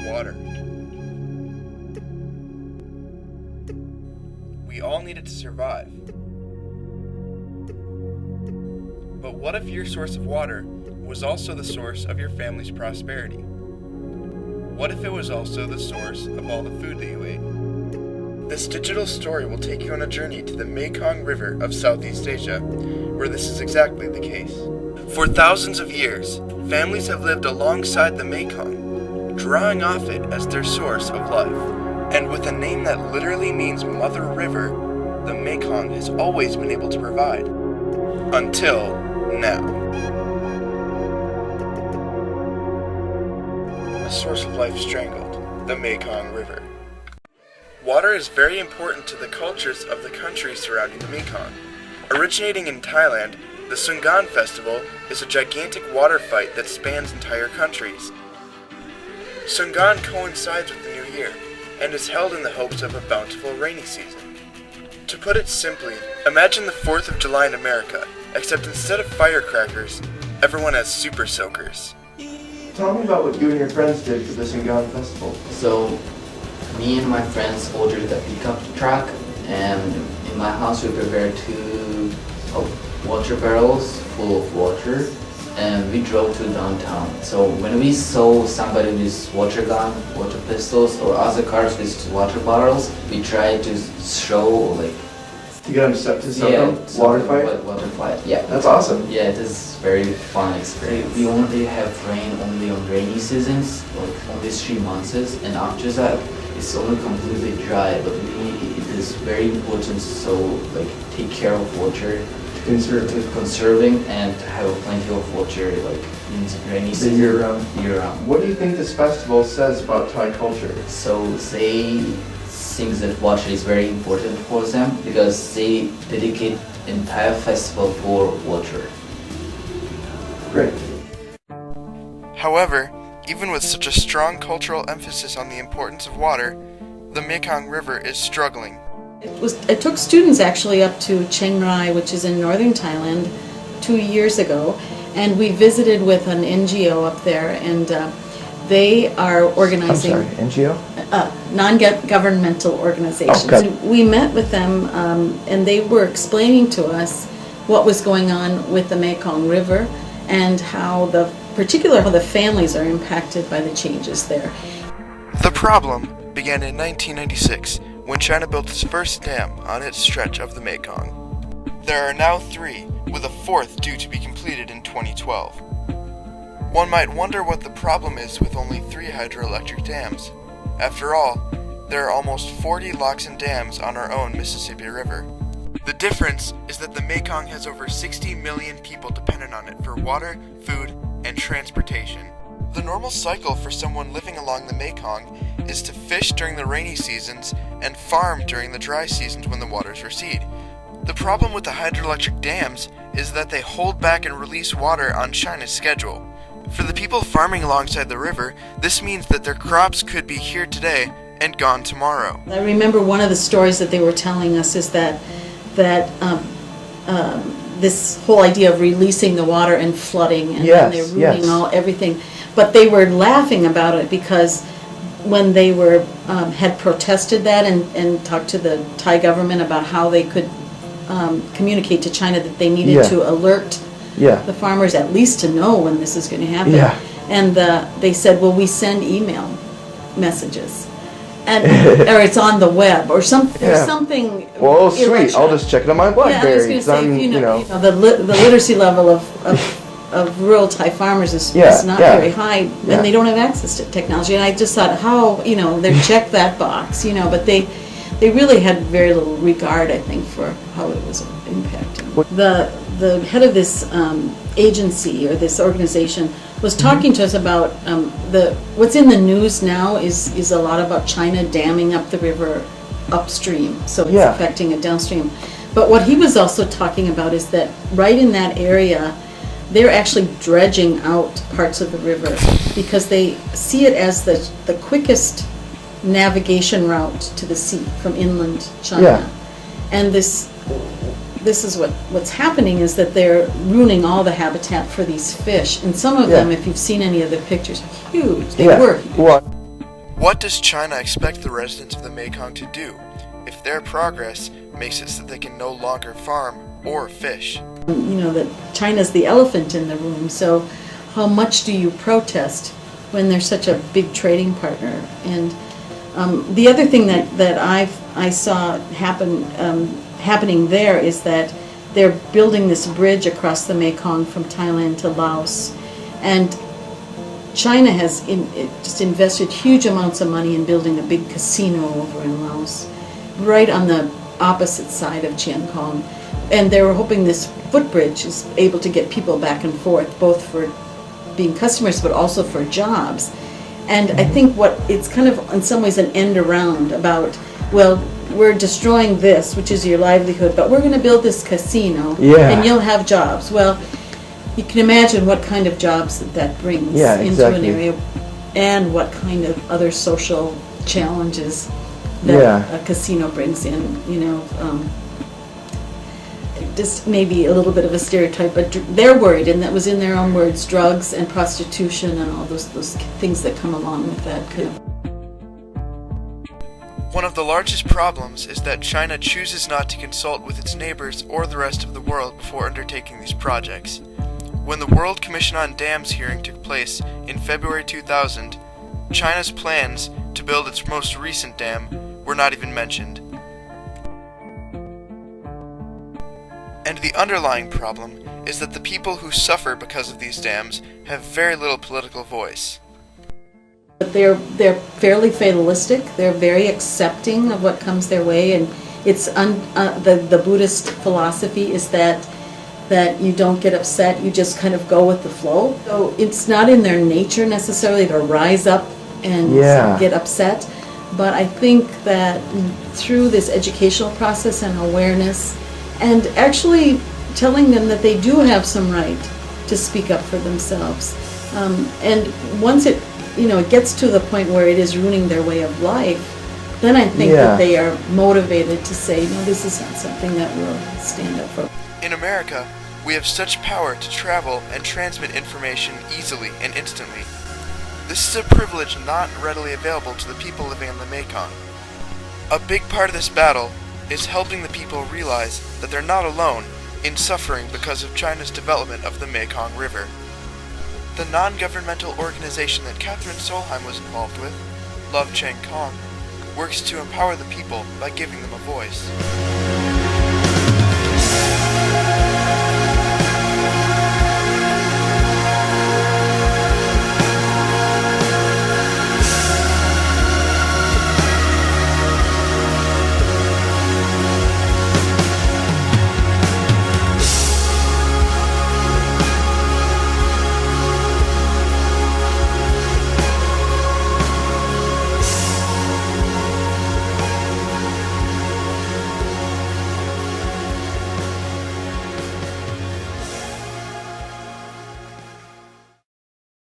Water. We all need it to survive. But what if your source of water was also the source of your family's prosperity? What if it was also the source of all the food that you ate? This digital story will take you on a journey to the Mekong River of Southeast Asia, where this is exactly the case. For thousands of years, families have lived alongside the Mekong, drawing off it as their source of life. And with a name that literally means Mother River, the Mekong has always been able to provide. Until now. A source of life strangled, the Mekong River. Water is very important to the cultures of the countries surrounding the Mekong. Originating in Thailand, the Sunggan Festival is a gigantic water fight that spans entire countries. Sunggan coincides with the New Year and is held in the hopes of a bountiful rainy season. To put it simply, imagine the 4th of July in America, except instead of firecrackers, everyone has super soakers. Tell me about what you and your friends did for the Sunggan Festival. So, me and my friends ordered the pickup truck, and in my house we prepared 2 water barrels full of water, and we drove to downtown. So when we saw somebody with water gun, water pistols, or other cars with water bottles, we tried to show like To get them to something? Water fight? Water fight, yeah. That's awesome. Yeah, it is very fun experience. We only have rain only on rainy seasons, like only 3 months, and after that it's only completely dry. But it is very important so like take care of water, conserving, and to have plenty of water like in rainy season. Year round. Year round. What do you think this festival says about Thai culture? So they think that water is very important for them because they dedicate entire festival for water. Great. However, even with such a strong cultural emphasis on the importance of water, the Mekong River is struggling. It took students actually up to Chiang Rai, which is in northern Thailand, 2 years ago, and we visited with an NGO up there, and they are organizing. I'm sorry, NGO? Non-governmental organizations. Okay. And we met with them, and they were explaining to us what was going on with the Mekong River and how the families are impacted by the changes there. The problem began in 1996 when China built its first dam on its stretch of the Mekong. There are now 3, with a 4th due to be completed in 2012. One might wonder what the problem is with only 3 hydroelectric dams. After all, there are almost 40 locks and dams on our own Mississippi River. The difference is that the Mekong has over 60 million people dependent on it for water, food, and transportation. The normal cycle for someone living along the Mekong is to fish during the rainy seasons and farm during the dry seasons when the waters recede. The problem with the hydroelectric dams is that they hold back and release water on China's schedule. For the people farming alongside the river, this means that their crops could be here today and gone tomorrow. I remember one of the stories that they were telling us is that this whole idea of releasing the water and flooding, and then they're ruining everything. But they were laughing about it because when they had protested that and talked to the Thai government about how they could communicate to China that they needed to alert the farmers at least to know when this is going to happen. And they said, well, we send email messages. Or it's on the web or something. Well, sweet. I'll just check it on my BlackBerry. Yeah, I was going to say, you know, the literacy level of rural Thai farmers is not very high, and they don't have access to technology. And I just thought, how, they check that box, but they really had very little regard, I think, for how it was impacting. The head of this agency or this organization was talking to us about what's in the news now is a lot about China damming up the river upstream, so it's affecting it downstream. But what he was also talking about is that right in that area, they're actually dredging out parts of the river because they see it as the quickest navigation route to the sea from inland China. And this this is what's happening is that they're ruining all the habitat for these fish, and some of them, if you've seen any of the pictures, are huge. They were huge. What does China expect the residents of the Mekong to do if their progress makes it so they can no longer farm or fish? You know that China's the elephant in the room, so how much do you protest when they're such a big trading partner? And the other thing that I saw happening there is that they're building this bridge across the Mekong from Thailand to Laos, and China has just invested huge amounts of money in building a big casino over in Laos, right on the opposite side of Chiang Khong. And they were hoping this footbridge is able to get people back and forth, both for being customers but also for jobs. And I think it's kind of in some ways an end around about, well, we're destroying this, which is your livelihood, but we're going to build this casino and you'll have jobs. Well, you can imagine what kind of jobs that brings into an area, and what kind of other social challenges that a casino brings in, you know. Just maybe a little bit of a stereotype, but they're worried, and that was in their own words, drugs and prostitution and all those things that come along with that kind of. One of the largest problems is that China chooses not to consult with its neighbors or the rest of the world before undertaking these projects. When the World Commission on Dams hearing took place in February 2000, China's plans to build its most recent dam were not even mentioned. And the underlying problem is that the people who suffer because of these dams have very little political voice. But they're fairly fatalistic. They're very accepting of what comes their way, and it's the Buddhist philosophy is that you don't get upset. You just kind of go with the flow. So it's not in their nature necessarily to rise up and get upset. But I think that through this educational process and awareness, and actually telling them that they do have some right to speak up for themselves. And once it gets to the point where it is ruining their way of life, then I think that they are motivated to say, no, this is not something that we'll stand up for. In America, we have such power to travel and transmit information easily and instantly. This is a privilege not readily available to the people living on the Mekong. A big part of this battle is helping the people realize that they're not alone in suffering because of China's development of the Mekong River. The non-governmental organization that Catherine Solheim was involved with, Love Chiang Khong, works to empower the people by giving them a voice.